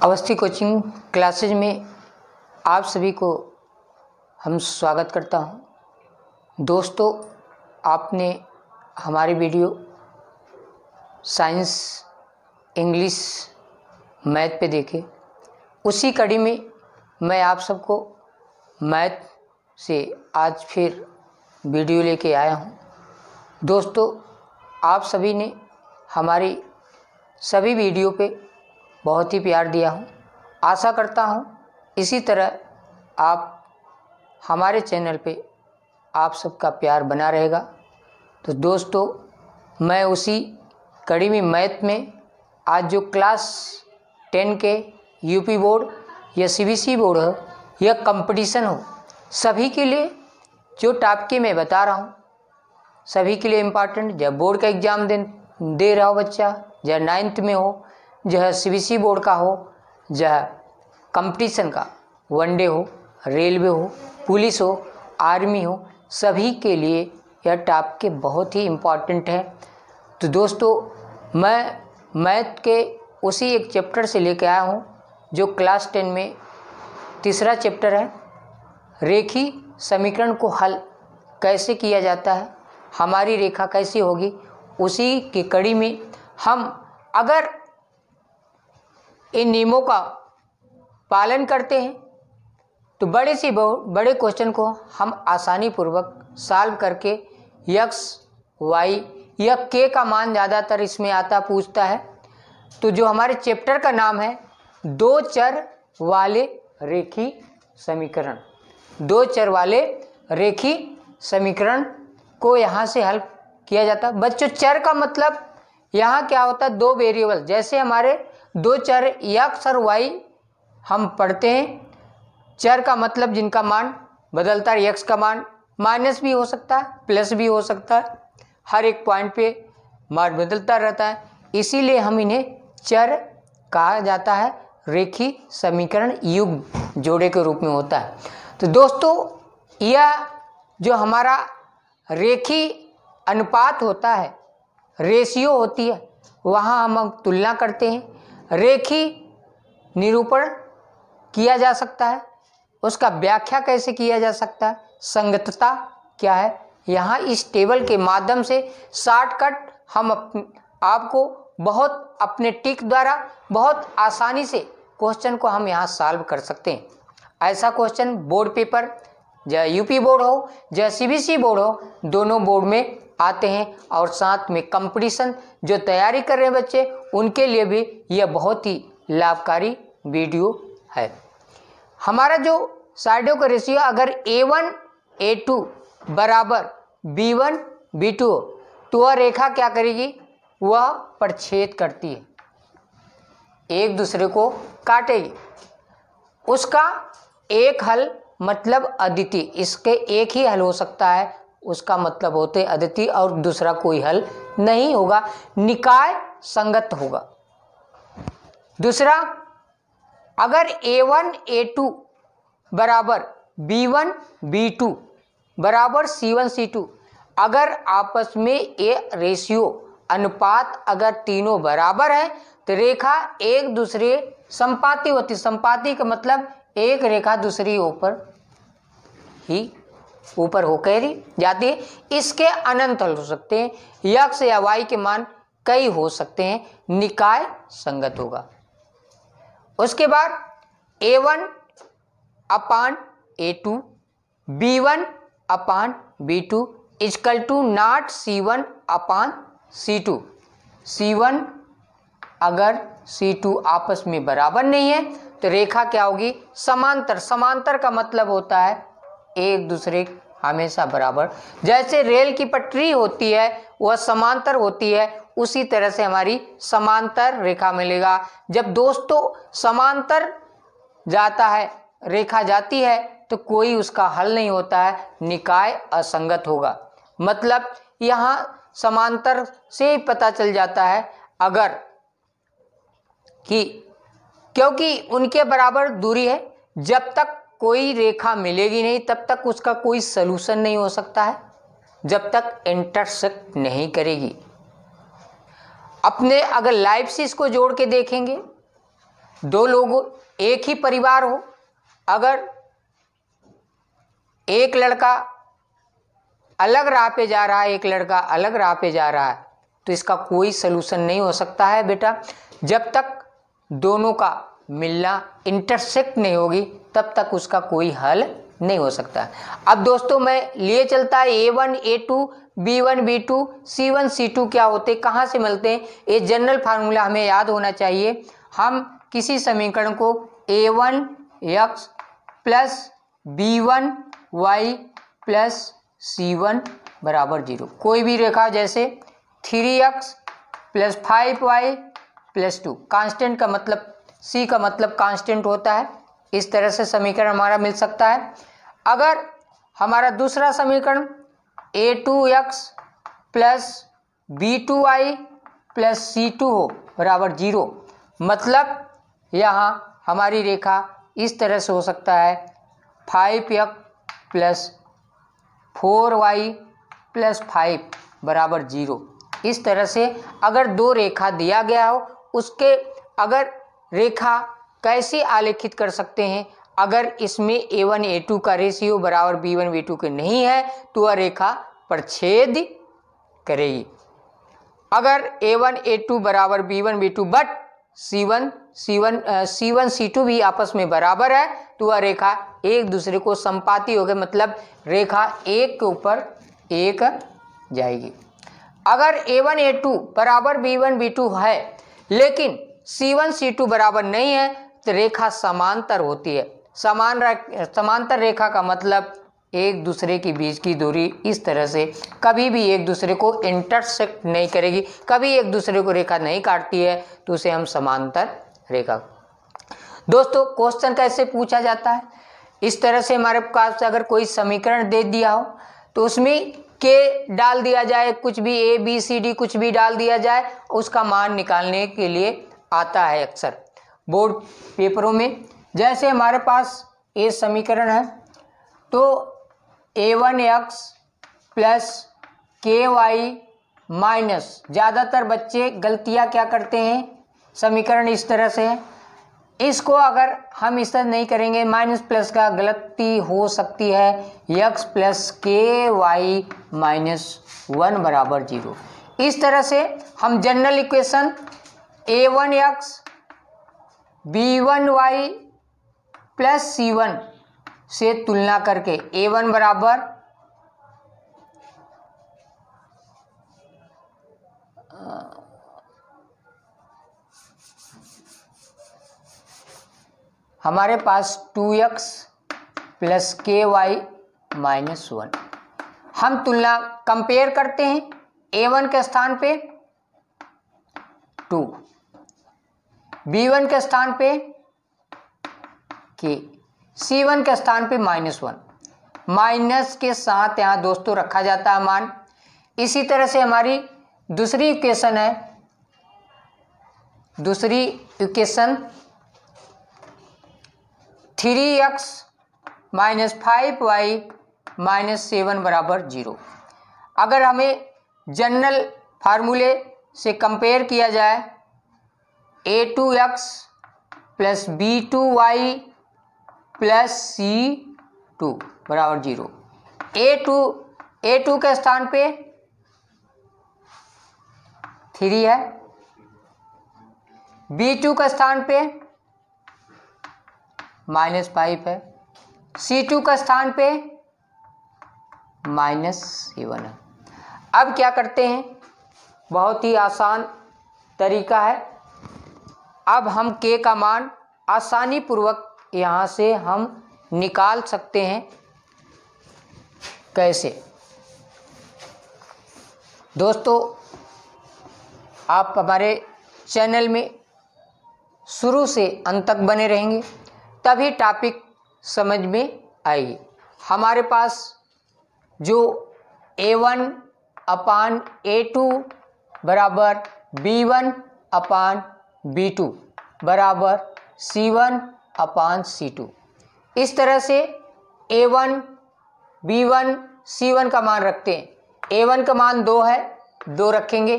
Awasthi coaching classes में आप सभी को हम स्वागत करता हूं। दोस्तों, आपने हमारी वीडियो साइंस, इंग्लिश, मैथ पे देखे। उसी कड़ी में मैं आप सबको मैथ से आज फिर वीडियो लेके आया हूं। दोस्तों, आप सभी ने हमारी सभी वीडियो पे बहुत ही प्यार दिया हूँ। आशा करता हूँ इसी तरह आप हमारे चैनल पे आप सबका प्यार बना रहेगा। तो दोस्तों, मैं उसी कड़ी में मैथ में आज जो क्लास 10 के यूपी बोर्ड या सीबीएसई बोर्ड हो या कंपटीशन हो, सभी के लिए जो टॉपिक मैं बता रहा हूँ सभी के लिए इम्पॉर्टेंट। जब बोर्ड का एग्ज़ाम दे रहा हो बच्चा, या 9th में हो, जह सीबीएसई बोर्ड का हो, जह कंपटीशन का वनडे हो, रेलवे हो, पुलिस हो, आर्मी हो, सभी के लिए यह टॉपिक बहुत ही इम्पॉर्टेंट है। तो दोस्तों, मैं मैथ के उसी एक चैप्टर से लेकर आया हूँ जो क्लास 10 में तीसरा चैप्टर है। रेखी समीकरण को हल कैसे किया जाता है, हमारी रेखा कैसी होगी, उसी की कड़ी में हम अगर इन नियमों का पालन करते हैं तो बड़े क्वेश्चन को हम आसानी पूर्वक सॉल्व करके x, y या k का मान ज़्यादातर इसमें पूछता है। तो जो हमारे चैप्टर का नाम है दो चर वाले रेखी समीकरण, दो चर वाले रेखी समीकरण को यहाँ से हल किया जाता है। बच्चों, चर का मतलब यहाँ क्या होता है? दो वेरिएबल। जैसे हमारे दो चर x और y हम पढ़ते हैं। चर का मतलब जिनका मान बदलता है। x का मान माइनस भी हो सकता है, प्लस भी हो सकता है, हर एक पॉइंट पे मान बदलता रहता है, इसीलिए हम इन्हें चर कहा जाता है। रेखी समीकरण युग्म जोड़े के रूप में होता है। तो दोस्तों, यह जो हमारा रेखी अनुपात होता है, रेशियो होती है, वहाँ हम तुलना करते हैं। रेखी निरूपण किया जा सकता है, उसका व्याख्या कैसे किया जा सकता है, संगतता क्या है, यहाँ इस टेबल के माध्यम से शॉर्टकट हम आपको बहुत अपने टिक द्वारा बहुत आसानी से क्वेश्चन को हम यहाँ सॉल्व कर सकते हैं। ऐसा क्वेश्चन बोर्ड पेपर, चाहे यूपी बोर्ड हो, चाहे सीबीएसई बोर्ड हो, दोनों बोर्ड में आते हैं। और साथ में कंपटीशन जो तैयारी कर रहे हैं बच्चे, उनके लिए भी यह बहुत ही लाभकारी वीडियो है। हमारा जो साइडों का रेशियो अगर A1 A2 बराबर B1 B2 हो तो वह रेखा क्या करेगी? वह प्रच्छेद करती है, एक दूसरे को काटेगी। उसका एक हल मतलब अदिति, इसके एक ही हल हो सकता है, उसका मतलब होते अदिति, और दूसरा कोई हल नहीं होगा, निकाय संगत होगा। दूसरा, अगर A1 A2 बराबर B1 B2 बराबर C1 C2, अगर आपस में ये रेशियो अनुपात अगर तीनों बराबर है तो रेखा एक दूसरे संपाती होती। संपाती का मतलब एक रेखा दूसरी ऊपर होकर ही जाती है। इसके अनंत हल हो सकते हैं, x या y के मान कई हो सकते हैं, निकाय संगत होगा। उसके बाद A1 upon A2 B1 upon B2 equal to not C1 upon C2। C1 अगर C2 आपस में बराबर नहीं है तो रेखा क्या होगी? समांतर। समांतर का मतलब होता है एक दूसरे हमेशा बराबर। जैसे रेल की पटरी होती है वह समांतर होती है, उसी तरह से हमारी समांतर रेखा मिलेगा। जब दोस्तों समांतर जाता है, रेखा जाती है, तो कोई उसका हल नहीं होता है, निकाय असंगत होगा। मतलब यहाँ समांतर से ही पता चल जाता है अगर कि क्योंकि उनके बराबर दूरी है, जब तक कोई रेखा मिलेगी नहीं तब तक उसका कोई सलूशन नहीं हो सकता है, जब तक इंटरसेक्ट नहीं करेगी। अपने अगर लाइफ से इसको जोड़ के देखेंगे दो लोग एक ही परिवार हो, अगर एक लड़का अलग राह पे जा रहा है, एक लड़का अलग राह पे जा रहा है, तो इसका कोई सलूशन नहीं हो सकता है बेटा। जब तक दोनों का मिलना इंटरसेक्ट नहीं होगी तब तक उसका कोई हल नहीं हो सकता है। अब दोस्तों मैं लिए चलता है A1 A2 B1 B2 C1 C2 क्या होते, कहाँ से मिलते हैं, ये जनरल फार्मूला हमें याद होना चाहिए। हम किसी समीकरण को A1 x plus B1 y plus C1 बराबर 0, कोई भी रेखा जैसे 3x plus 5y plus 2, constant का मतलब C का मतलब कांस्टेंट होता है, इस तरह से समीकरण हमारा मिल सकता है। अगर हमारा दूसरा समीकरण A2x plus B2y plus C2 हो बराबर 0, मतलब यहाँ हमारी रेखा इस तरह से हो सकता है 5x प्लस 4y प्लस 5 बराबर 0। इस तरह से अगर दो रेखा दिया गया हो, उसके अगर रेखा कैसे आलेखित कर सकते हैं, अगर इसमें A1 A2 का रेशियो बराबर B1 B2 के नहीं है तो वह रेखा प्रच्छेद करेगी। अगर A1 A2 बराबर B1 B2 but C1 C2 भी आपस में बराबर है तो वह रेखा एक दूसरे को संपाती हो गए, मतलब रेखा एक के ऊपर एक जाएगी। अगर A1 A2 बराबर B1 B2 है लेकिन C1 C2 बराबर नहीं है तो रेखा समांतर होती है। समांतर रेखा का मतलब एक दूसरे के बीच की दूरी इस तरह से कभी भी एक दूसरे को इंटरसेक्ट नहीं करेगी, कभी एक दूसरे को रेखा नहीं काटती है, तो उसे हम समांतर रेखा। दोस्तों क्वेश्चन कैसे पूछा जाता है, इस तरह से हमारे पास अगर कोई समीकरण दे दिया हो तो उसमें के डाल दिया जाए, कुछ भी A B C D कुछ भी डाल दिया जाए, उसका मान निकालने के लिए आता है अक्सर बोर्ड पेपरों में। जैसे हमारे पास ये समीकरण है तो A1x प्लस KY माइनस, ज़्यादातर बच्चे गलतियाँ क्या करते हैं, समीकरण इस तरह से है, इसको अगर हम इस तरह नहीं करेंगे माइनस प्लस का गलती हो सकती है, x प्लस KY माइनस 1 बराबर 0। इस तरह से हम general equation A1x B1y plus C1 से तुलना करके A1 बराबर हमारे पास 2x प्लस KY माइनस 1, हम तुलना कंपेयर करते हैं, A1 के स्थान पे 2, B1 के स्थान पे K, C1 के स्थान पे -1, माइनस के साथ यहाँ दोस्तों रखा जाता है मान। इसी तरह से हमारी दूसरी इक्वेशन है, दूसरी equation 3x minus 5y minus 7 बराबर 0। अगर हमें जनरल फार्मूले से कंपेयर किया जाए A2x plus B2y plus C2 बराबर 0, A2 के स्थान पे 3 है, B2 के स्थान पे -5 है, C2 का स्थान पे -7 है। अब क्या करते हैं, बहुत ही आसान तरीका है, अब हम K का मान आसानी पूर्वक यहाँ से हम निकाल सकते हैं। कैसे दोस्तों, आप हमारे चैनल में शुरू से अंत तक बने रहेंगे तभी टॉपिक समझ में आएगी। हमारे पास जो A1 अपान A2 बराबर B1 अपान B2 बराबर C1 अपान C2, इस तरह से A1 B1 C1 का मान रखते हैं। A1 का मान 2 है, 2 रखेंगे,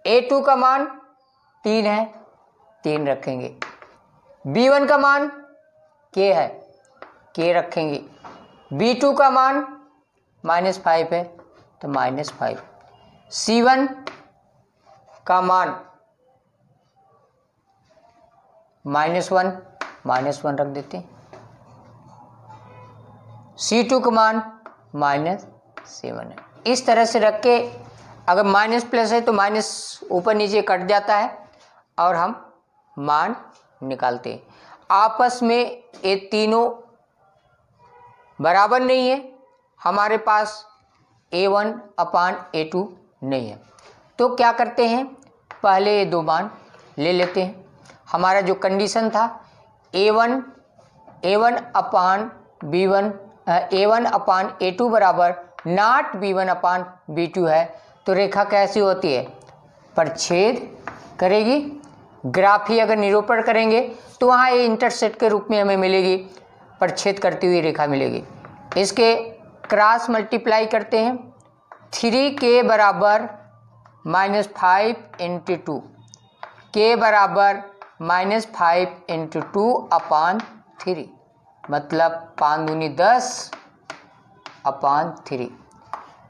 A2 का मान 3 है, 3 रखेंगे। B1 का मान k है, k रखेंगे। B2 का मान -5 है तो -5। C1 का मान -1 रख देते हैं। C2 का मान -7 है। इस तरह से रख के अगर माइनस प्लस है तो माइनस ऊपर नीचे कट जाता है और हम मान निकालते हैं। आपस में ये तीनों बराबर नहीं है, हमारे पास A1/A2 नहीं है, तो क्या करते हैं, पहले ये 2 मान ले लेते हैं। हमारा जो कंडीशन था A1/A2 बराबर नॉट B1/B2 है, तो रेखा कैसी होती है, परछेद करेगी। ग्राफ ही अगर निरूपण करेंगे तो वहाँ ये इंटरसेक्ट के रूप में हमें मिलेगी, परछेद करती हुई रेखा मिलेगी। इसके क्रॉस मल्टीप्लाई करते हैं। 3k बराबर -5 × 2, k बराबर -5 × 2/3, मतलब 5 दूनी 10/3।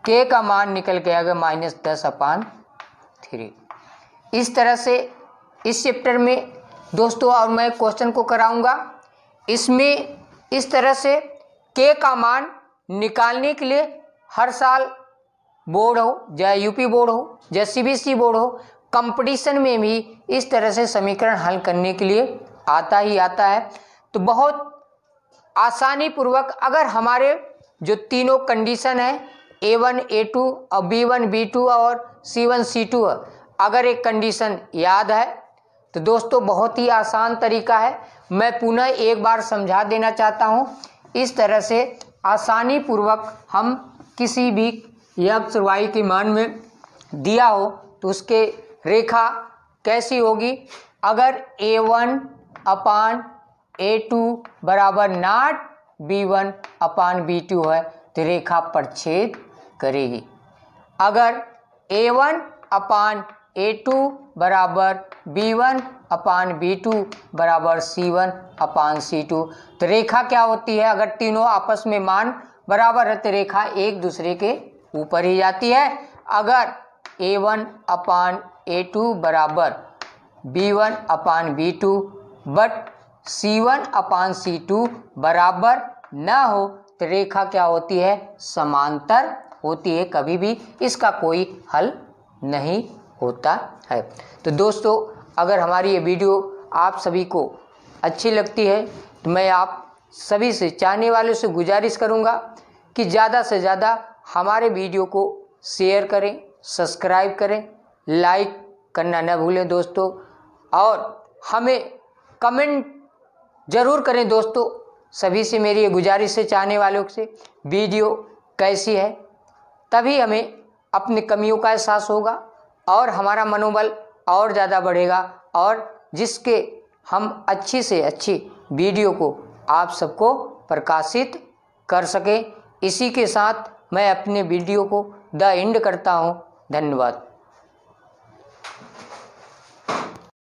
k का मान निकल के आएगा -10/3। इस तरह से इस चैप्टर में दोस्तों, और मैं क्वेश्चन को कराऊंगा, इसमें इस तरह से k का मान निकालने के लिए हर साल बोर्ड हो, चाहे यूपी बोर्ड हो, चाहे सीबीएसई बोर्ड हो, कंपटीशन में भी इस तरह से समीकरण हल करने के लिए आता ही आता है। तो बहुत आसानी पूर्वक अगर हमारे जो तीनों कंडीशन है A1 A2 और B1 B2 और C1 C2 अगर एक कंडीशन याद है तो दोस्तों बहुत ही आसान तरीका है। मैं पुनः एक बार समझा देना चाहता हूँ। इस तरह से आसानी पूर्वक हम किसी भी x और y के मान में दिया हो तो उसके रेखा कैसी होगी, अगर A1/A2 बराबर नॉट B1/B2 है तो रेखा परछेद करेगी। अगर A1/A2 बराबर B1/B2 बराबर C1/C2 तो रेखा क्या होती है, अगर तीनों आपस में मान बराबर है तो रेखा एक दूसरे के ऊपर ही जाती है। अगर A1/A2 बराबर B1/B2 बट C1/C2 बराबर ना हो तो रेखा क्या होती है, समांतर होती है, कभी भी इसका कोई हल नहीं होता है। तो दोस्तों, अगर हमारी ये वीडियो आप सभी को अच्छी लगती है तो मैं आप सभी से, चाहने वालों से गुजारिश करूंगा कि ज़्यादा से ज़्यादा हमारे वीडियो को शेयर करें, सब्सक्राइब करें, लाइक करना न भूलें दोस्तों, और हमें कमेंट ज़रूर करें दोस्तों। सभी से मेरी ये गुजारिश है, चाहने वालों से, वीडियो कैसी है, तभी हमें अपनी कमियों का एहसास होगा और हमारा मनोबल और ज़्यादा बढ़ेगा, और जिसके हम अच्छी से अच्छी वीडियो को आप सबको प्रकाशित कर सकें। इसी के साथ मैं अपने वीडियो को द एंड करता हूँ। धन्यवाद।